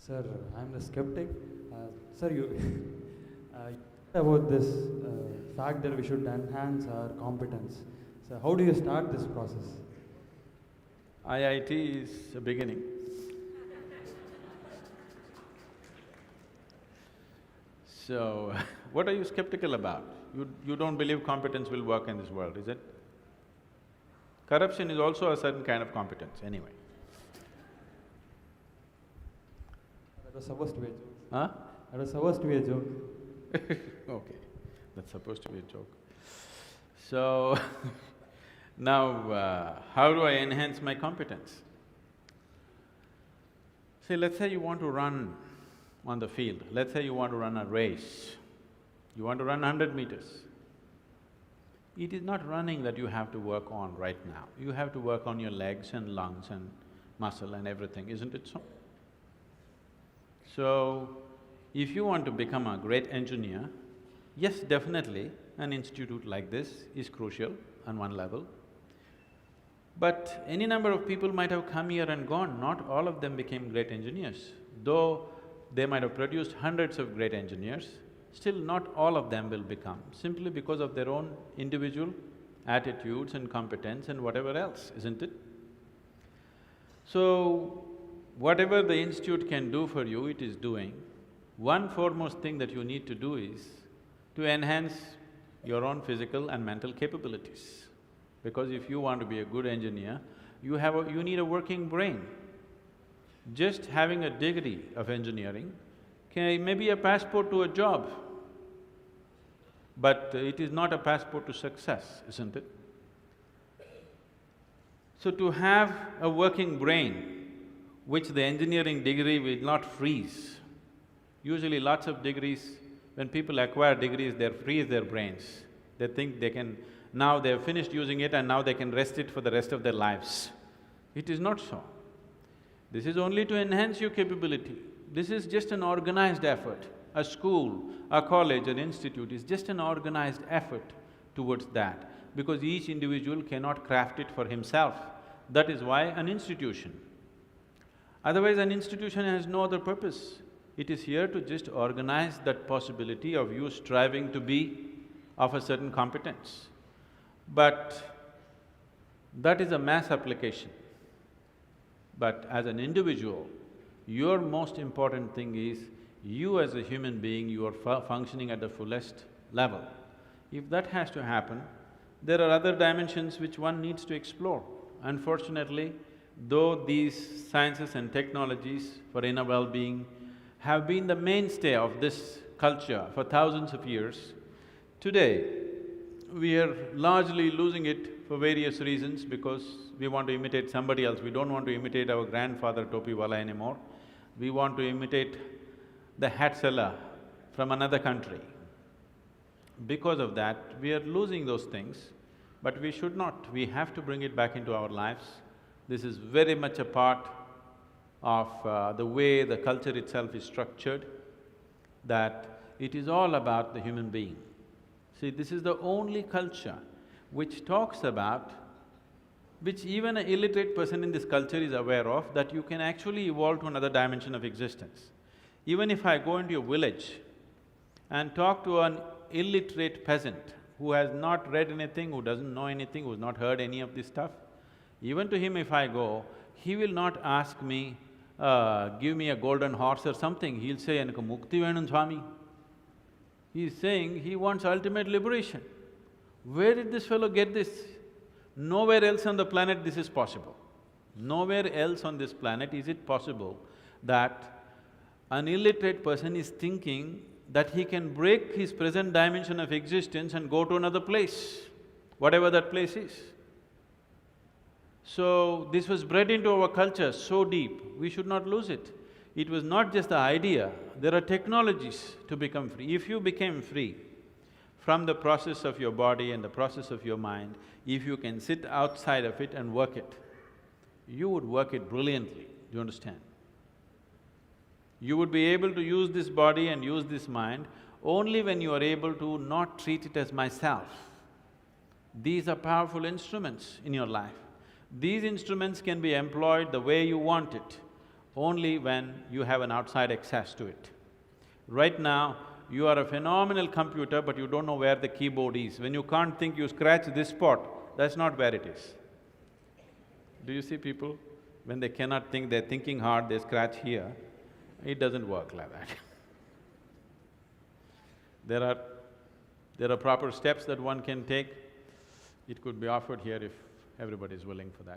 Sir, I'm the skeptic. Sir, you about this fact that we should enhance our competence. So, how do you start this process? IIT is a beginning. So, what are you skeptical about? You don't believe competence will work in this world, is it? Corruption is also a certain kind of competence anyway. That was supposed to be a joke. Huh? That was supposed to be a joke. Okay, that's supposed to be a joke. So, now how do I enhance my competence? See, let's say you want to run on the field, let's say you want to run a race, you want to run 100 meters. It is not running that you have to work on right now, you have to work on your legs and lungs and muscle and everything, isn't it so? So, if you want to become a great engineer, yes, definitely an institute like this is crucial on one level. But any number of people might have come here and gone, not all of them became great engineers. Though they might have produced hundreds of great engineers, still not all of them will become, simply because of their own individual attitudes and competence and whatever else, isn't it? So, whatever the institute can do for you, it is doing. One foremost thing that you need to do is to enhance your own physical and mental capabilities. Because if you want to be a good engineer, you need a working brain. Just having a degree of engineering may be a passport to a job, but it is not a passport to success, isn't it? So to have a working brain, which the engineering degree will not freeze. Usually lots of degrees, when people acquire degrees, they freeze their brains. They think they can… now they've finished using it and now they can rest it for the rest of their lives. It is not so. This is only to enhance your capability. This is just an organized effort. A school, a college, an institute is just an organized effort towards that, because each individual cannot craft it for himself. That is why an institution. Otherwise, an institution has no other purpose. It is here to just organize that possibility of you striving to be of a certain competence. But that is a mass application. But as an individual, your most important thing is you as a human being, you are functioning at the fullest level. If that has to happen, there are other dimensions which one needs to explore. Unfortunately, though these sciences and technologies for inner well-being have been the mainstay of this culture for thousands of years, today we are largely losing it for various reasons, because we want to imitate somebody else. We don't want to imitate our grandfather Topiwala anymore. We want to imitate the hat seller from another country. Because of that, we are losing those things, but we should not. We have to bring it back into our lives. This is very much a part of the way the culture itself is structured, that it is all about the human being. See, this is the only culture which talks about, which even an illiterate person in this culture is aware of, that you can actually evolve to another dimension of existence. Even if I go into a village and talk to an illiterate peasant who has not read anything, who doesn't know anything, who's not heard any of this stuff, even to him if I go, he will not ask me, give me a golden horse or something, he'll say, "Enakku mukti venum Swami." He's saying he wants ultimate liberation. Where did this fellow get this? Nowhere else on the planet this is possible. Nowhere else on this planet is it possible that an illiterate person is thinking that he can break his present dimension of existence and go to another place, whatever that place is. So, this was bred into our culture so deep, we should not lose it. It was not just the idea, there are technologies to become free. If you became free from the process of your body and the process of your mind, if you can sit outside of it and work it, you would work it brilliantly, do you understand? You would be able to use this body and use this mind only when you are able to not treat it as myself. These are powerful instruments in your life. These instruments can be employed the way you want it. only when you have an outside access to it. Right now, you are a phenomenal computer, but you don't know where the keyboard is. When you can't think, you scratch this spot, that's not where it is. Do you see people? When they cannot think, they're thinking hard, they scratch here. It doesn't work like that. There are proper steps that one can take. It could be offered here if everybody is willing for that.